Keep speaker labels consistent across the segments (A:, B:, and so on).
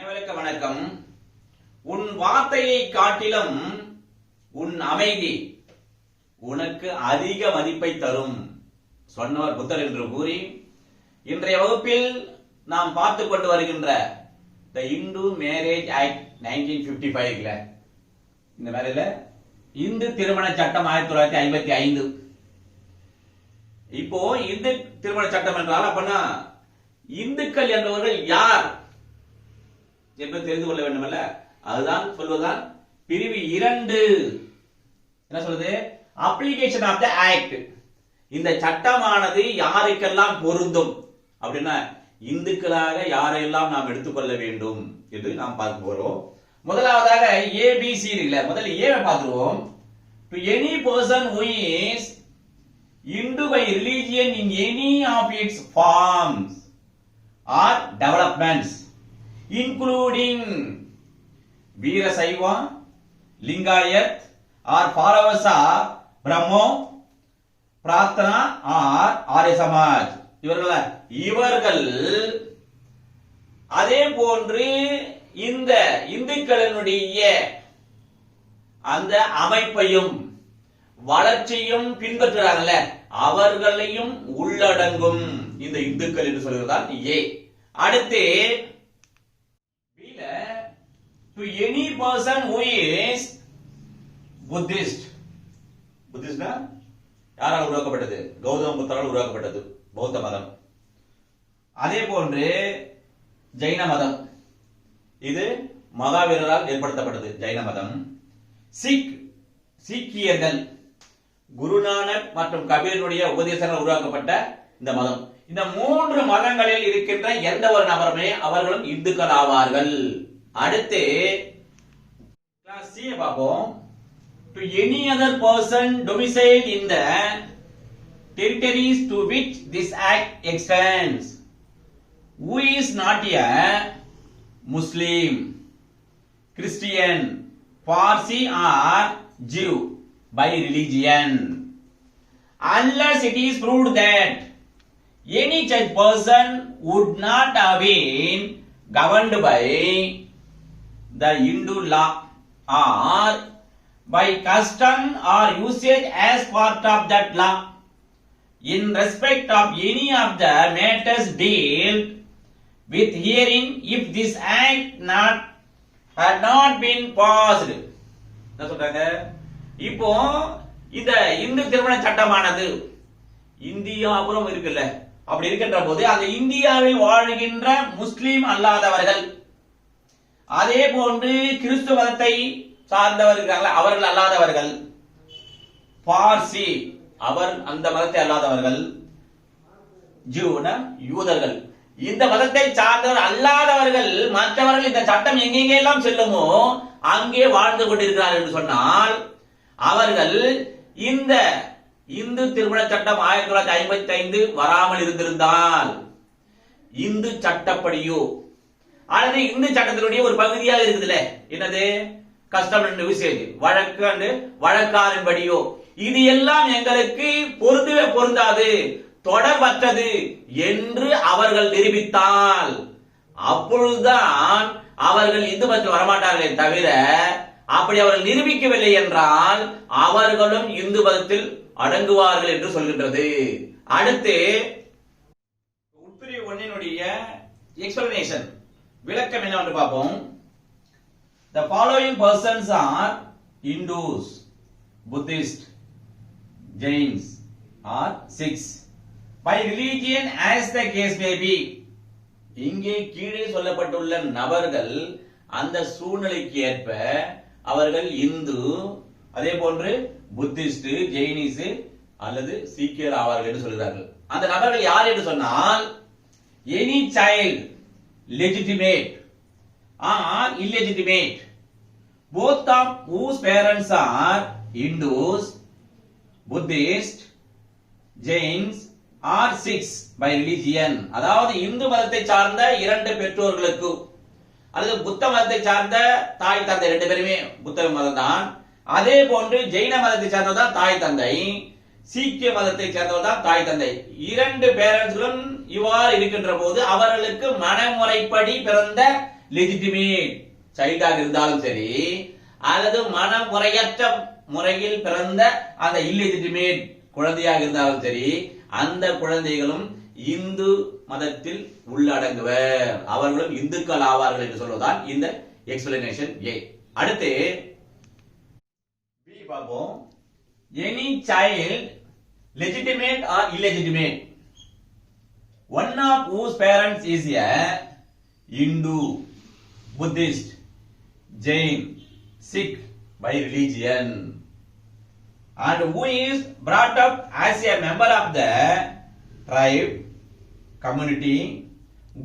A: அனைவருக்கும் வணக்கம். உன் வார்த்தையை காட்டிலும் உன் அமைதி உனக்கு அதிக மதிப்பை தரும் சொன்னவர் புத்தர் என்று கூறி, இன்றைய வகுப்பில் நாம் பார்த்துக் கொண்டு வருகின்ற த இந்து மேரேஜ் ஆக்ட் 1955 இந்த மேல இந்து திருமண சட்டம் 1955. இப்போ இந்து திருமண சட்டம் என்றால் அப்பனா இந்துக்கள் என்பவர்கள் யார் என்று தெரிந்து கொள்ள வேண்டுமல்ல. அதுதான் சொல்வதுதான் பிரிவு 2 என்ன சொல்லுது? Application of the act. இந்த சட்டமானது யாருக்கெல்லாம் பொருந்தும் அப்படின்னா இந்துக்களாக யாரையெல்லாம் நாம் எடுத்துக்கொள்ள வேண்டும் என்று நாம் பார்க்க போறோம். முதலாவதாக ஏபிசி இல்ல, முதல்ல ஏவை பார்த்துருவோம். To any person who is Hindu by religion in any of its forms or developments, including Veerasaiva, Lingayat, or followers of Brahmo, Pratana or Arya Samaj. இவர்கள் அதே போன்று இந்த இந்துக்களினுடைய அந்த அமைப்பையும் வளர்ச்சியும் பின்பற்றுறாங்கல்ல, அவர்களையும் உள்ளடங்கும் இந்த இந்துக்கள் என்று சொல்கிறதான் ஏ. அடுத்து to any person who is Buddhist. புத்திஸ்ட்னா யாரால் உருவாக்கப்பட்டது? கௌதம புத்தரால் உருவாக்கப்பட்டது பௌத்த மதம். அதே போன்று ஜைன மதம், இது மகாவீரரால் ஏற்படுத்தப்பட்டது ஜைன மதம். சீக்கியர்கள் குருநானக் மற்றும் கபீரனுடைய உபதேசங்கள் உருவாக்கப்பட்ட இந்த மதம். இந்த 3 மதங்களில் இருக்கின்ற எந்த ஒரு நபருமே அவர்களும் இந்துக்கள் ஆவார்கள். அடுத்து கிளாஸ் சி பார்ப்போம். To any other person domiciled in the territories to which this act extends, who is not a Muslim, Christian, Parsi or Jew by religion, unless it is proved that any such person would not have been governed by the Hindu law or by custom or usage as part of that law in respect of any of the matters dealt with herein, if this act had not been passed. என்ன சொல்றாங்க? இப்போ இந்த இந்து திருமண சட்டமானது இந்தியாபுரம் இருக்குல்ல, அப்படி இருக்கின்ற போது அந்த இந்தியாவில் வாழ்கின்ற முஸ்லிம் அல்லாதவர்கள், அதே போன்று கிறிஸ்துவ மதத்தை சார்ந்தவர்கள் அவர்கள் அல்லாதவர்கள், பார்சி அவர் அந்த மதத்தை அல்லாதவர்கள், ஜூன யூதர்கள் இந்த மதத்தை சார்ந்தவர் அல்லாதவர்கள் மற்றவர்கள் இந்த சட்டம் எங்கெங்கெல்லாம் செல்லுமோ அங்கே வாழ்ந்து கொண்டிருக்கிறார்கள் என்று சொன்னால் அவர்கள் இந்த இந்து திருமண சட்டம் 1955 வராமல் இருந்திருந்தால் இந்து சட்டப்படியோ அல்லது இந்து சட்டத்தினுடைய ஒரு பகுதியாக இருக்குதுல்ல, என்னது கஸ்டம் அண்ட் யூசேஜ், வழக்கு அண்ட் வழக்காரின்படியோ, இது எல்லாம் எங்களுக்கு பொருந்தவே பொருந்தாது, தொடர்பற்றது என்று அவர்கள் நிரூபித்தால் அப்பொழுதுதான் அவர்கள் இந்து மதத்தில் வரமாட்டார்களே தவிர, அப்படி அவர்கள் நிரூபிக்கவில்லை என்றால் அவர்களும் இந்து மதத்தில் அடங்குவார்கள் என்று சொல்கின்றது. அடுத்து உட்பிரிவு 1 எக்ஸ்பிளனேஷன் விளக்கம் என்னவென்று பார்ப்போம். The following persons are Hindus, Buddhist, Jains or Sikhs by religion as the case may be. இங்கே கீழே சொல்லப்பட்டுள்ள நபர்கள் அந்த சூழ்நிலைக்கு ஏற்ப அவர்கள் இந்து, அதே போன்று புத்திஸ்ட், ஜெயினிஸ் அல்லது சீக்கியர் ஆவார்கள் என்று சொல்கிறார்கள். அந்த நபர்கள் யார் என்று சொன்னால் any child legitimate or illegitimate, both of whose parents are Hindus, Buddhist, Jains or Sikhs by religion. அதாவது இந்து மதத்தை சார்ந்த 2 பெற்றோர்களுக்கு அல்லது புத்த மதத்தை சார்ந்த தாய் தந்தை 2 பேருமே புத்த மதம் தான், அதே போன்று ஜெயின மதத்தை சார்ந்ததான் தாய் தந்தை, சீக்கிய மதத்தை சேர்ந்தவர் தான் தாய் தந்தை. 2 பேரண்ட்ஸ்களும் இவ்வாறு இருக்கின்ற போது அவர்களுக்கு மனமுறைப்படி பிறந்த லெஜிட்டிமேட் சைல்டாக இருந்தாலும் சரி, அல்லது மனமுறையற்ற முறையில் பிறந்த அந்த இல்லெஜிட்டிமேட் குழந்தையாக இருந்தாலும் சரி, அந்த குழந்தைகளும் இந்து மதத்தில் உள்ளடங்குவர், அவர்களும் இந்துக்கள் ஆவார்கள் என்று சொல்வதால் இந்த எக்ஸ்பிளனேஷன் ஏ. அடுத்து பி பார்ப்போம். Any child legitimate or illegitimate, one of whose parents is a Hindu, Buddhist, Jain, Sikh by religion, and who is brought up as a member of the tribe, community,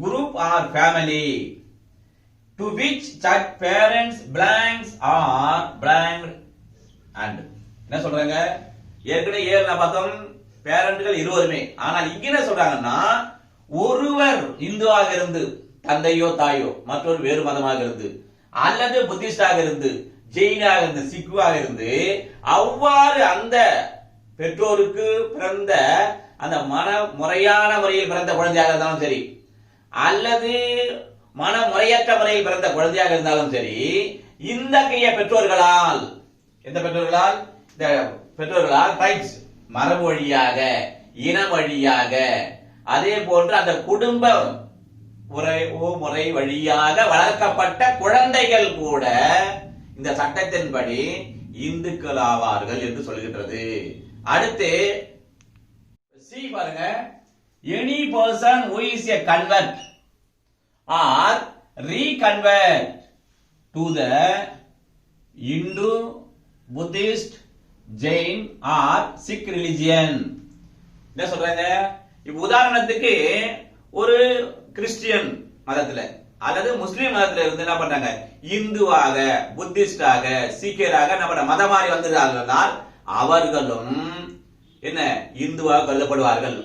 A: group or family to which such parents belongs or belonged, and என்ன சொல்றாங்க? ஏற்கனவே ஏழு பார்த்தோம் பேரண்ட்கள் இருவருமே. ஆனால் இங்க என்ன சொல்றாங்கன்னா, ஒருவர் இந்துவாக இருந்து தந்தையோ தாயோ, மற்றொரு வேறு மதமாக இருந்து, அல்லது புத்திஸ்டாக இருந்து, ஜெயினாக இருந்து, சிக்குவாக இருந்து, அவ்வாறு அந்த பெற்றோருக்கு பிறந்த அந்த முறையான முறையில் பிறந்த குழந்தையாக இருந்தாலும் சரி, அல்லது மனமுறையற்ற முறையில் பிறந்த குழந்தையாக இருந்தாலும் சரி, இந்த பெற்றோர்களால், எந்த பெற்றோர்களால்? இந்த பெற்றோர்களால் ட்ரைப்ஸ் மரபு வழியாக, இன வழியாக, அதே போன்று அந்த குடும்ப முறை வழியாக வளர்க்கப்பட்ட குழந்தைகள் கூட இந்த சட்டத்தின்படி இந்துக்கள் ஆவார்கள் என்று சொல்கின்றது. அடுத்து சி பாருங்க. Any person who is a convert or reconvert to the Hindu, Buddhist, Jain or Sikh religion. என்ன சொல்றாங்க? இப்ப உதாரணத்துக்கு ஒரு கிறிஸ்டியன் மதத்துல அல்லது முஸ்லிம் மதத்துல இருந்து என்ன பண்றாங்க? இந்துவாக, புத்திஸ்டாக, சீக்கியராக நம்ம மதம் மாறி வந்துட்டார்கள், அவர்களும் என்ன இந்துவாக கருதப்படுவார்கள்.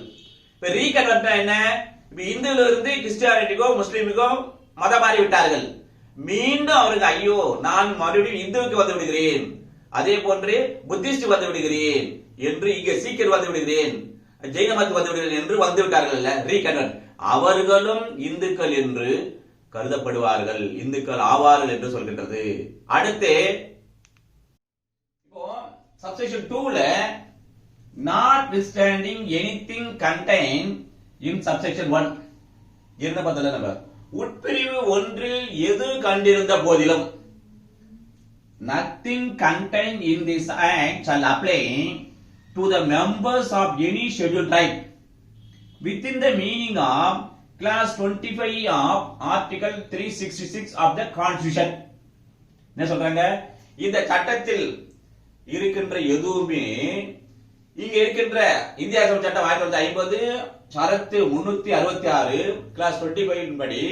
A: இப்ப ரீகன்வெர்ட் என்ன? இப்ப இந்துல இருந்து கிறிஸ்டியானிட்டிக்கோ முஸ்லிமுக்கோ மதம் மாறி விட்டார்கள், மீண்டும் அவருக்கு ஐயோ நான் மறுபடியும் இந்துவுக்கு வந்து விடுகிறேன், அதே போன்று புத்திஸ்ட் வந்து விடுகிறேன் என்று, இங்க சீக்கிரம் வந்து விடுகிறேன், ஜெயின மதத்துக்கு வந்து விடுகிறேன் என்று வந்து விட்டார்கள், ரீகன்வெர்ட், அவர்களும் இந்துக்கள் என்று கருதப்படுவார்கள், இந்துக்கள் ஆவார்கள் என்று சொல்கின்றது. அடுத்து இப்போ subsection 2ல notwithstanding anything contained in subsection 1 என்ன பார்த்தல நம்ம உட்பிரிவு 1ல் எது கண்டிருந்த போதிலும், nothing contained in this act shall apply to the members of any scheduled tribe within the meaning of clause 25 of article 366 of the constitution. என்ன சொல்றாங்க? இந்த சட்டத்தில் இருக்கின்ற எதுவுமே, இங்க இருக்கின்ற இந்திய அரசியல் சட்டம் 1950 சரத்து 366 கிளாஸ் 25 படி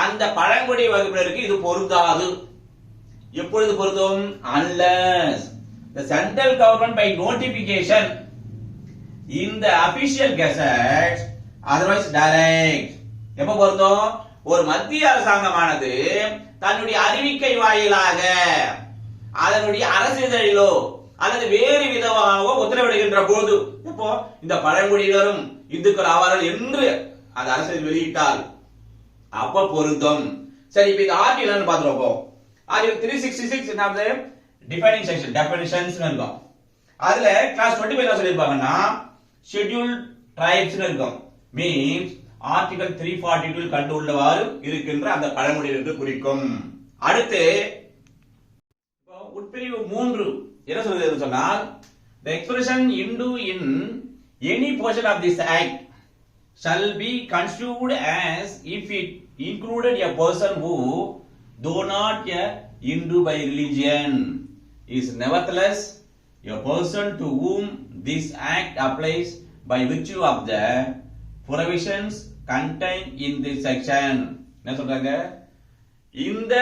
A: அந்த பழங்குடி வகுப்பினருக்கு இது பொருந்தாது. எப்பொழுது பொருந்தும்? unless the central government by notification in the official gazette otherwise direct. எப்ப பொருந்தும்? ஒரு மத்திய அரசாங்கமானது தன்னுடைய அறிவிக்கை வாயிலாக, அதனுடைய அரசிதழிலோ அல்லது வேறு விதமாகவோ உத்தரவிடுகின்ற போது, இப்போ இந்த பழங்குடியினரும் இந்துக்கள் ஆவார்கள் என்று அந்த அரசு வெளியிட்டால் அப்ப பொருந்தும். சரி, இப்ப இந்த ஆர்டிகல் என்னன்னு பாத்துறோம். ஆர்டிகல் 366 என்ன? டிஃபைனிங் செக்ஷன், டெஃபினிஷன்ஸ் இருக்கும். அதுல கிளாஸ் 25 என்ன சொல்லிருப்பாங்கன்னா ஷெட்யூல்ட் ட்ரைப்ஸ் இருக்கும். மீன்ஸ் ஆர்டிகல் 342 கண்டு உள்ளவாறு இருக்கின்ற அந்த பழங்குடியினர் என்று குறிக்கும். அடுத்து உட்பிரிவு 3 என்ன சொல்றது சொன்னால், the expression Hindu in any portion of this act shall be construed as if it included a person who, though not a Hindu by religion, is nevertheless a person to whom this act applies by virtue of the provisions contained in this section. என்ன சொல்றாங்க? இந்த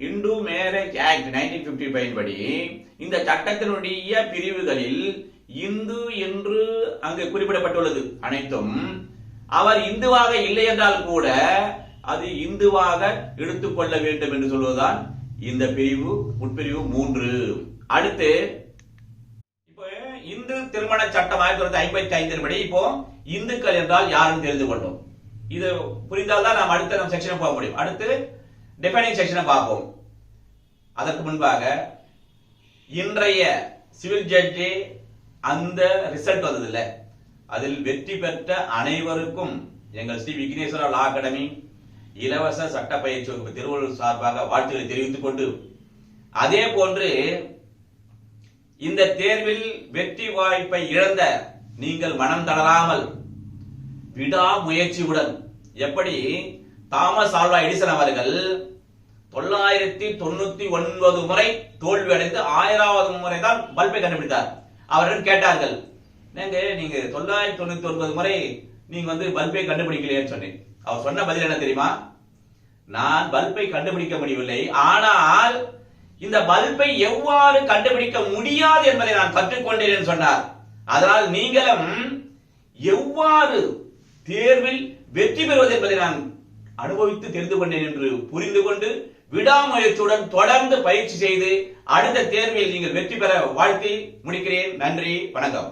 A: Hindu marriage act 1955 படி இந்த சட்டத்தினுடைய பிரிவுகளில் இந்து என்று அங்கு குறிப்பிடப்பட்டுள்ளது அனைத்தும் அவர் இந்துவாக இல்லை என்றால் கூட அது இந்துவாக எடுத்துக்கொள்ள வேண்டும் என்று சொல்வதுதான் இந்த பிரிவு, உட்பிரிவு 3. அடுத்து இப்போ இந்து திருமண சட்டம் 1955 படி இப்போ இந்துக்கள் என்றால் யாருன்னு தெரிந்து கொண்டோம். இது புரிந்தால்தான் நாம் அடுத்த நம்ம செக்ஷனை போக முடியும். அடுத்து டிஃபைனிங் செக்ஷனை பார்ப்போம். அதற்கு முன்பாக இன்றைய சிவில் ஜட்ஜி அந்த ரிசல்ட் வந்தது இல்ல, அதில் வெற்றி பெற்ற அனைவருக்கும் எங்கள் ஸ்ரீ விக்னேஸ்வரா லா அகாடமி இலவச சட்ட பயிற்சி வகுப்பு திருவள்ளூர் சார்பாக வாழ்த்துக்களை தெரிவித்துக் கொண்டு, அதே போன்று இந்த தேர்வில் வெற்றி வாய்ப்பை இழந்த நீங்கள் மனம் தளராமல் விடாமுயற்சியுடன், எப்படி தாமஸ் ஆல்வா எடிசன் அவர்கள் 999 முறை தோல்வி அடைந்து 1000வது முறை தான் பல்பை கண்டுபிடித்தார். அவர்கள் கேட்டார்கள், நீங்க 999 முறை நீங்க பல்பை கண்டுபிடிக்கலையேன்னு சொன்னேன். அவர் சொன்ன பதில் என்ன தெரியுமா? நான் பல்பை கண்டுபிடிக்க முடியவில்லை, ஆனால் இந்த பல்பை எவ்வாறு கண்டுபிடிக்க முடியாது என்பதை நான் கற்றுக்கொண்டேன் என்று சொன்னார். அதனால் நீங்களும் எவ்வாறு தேர்வில் வெற்றி பெறுவது என்பதை நான் அனுபவித்து தெரிந்து கொண்டேன் என்று புரிந்து கொண்டு விடாமுயற்சியுடன் தொடர்ந்து பயிற்சி செய்து அடுத்த தேர்வில் நீங்கள் வெற்றி பெற வாழ்த்தி முடிக்கிறேன். நன்றி, வணக்கம்.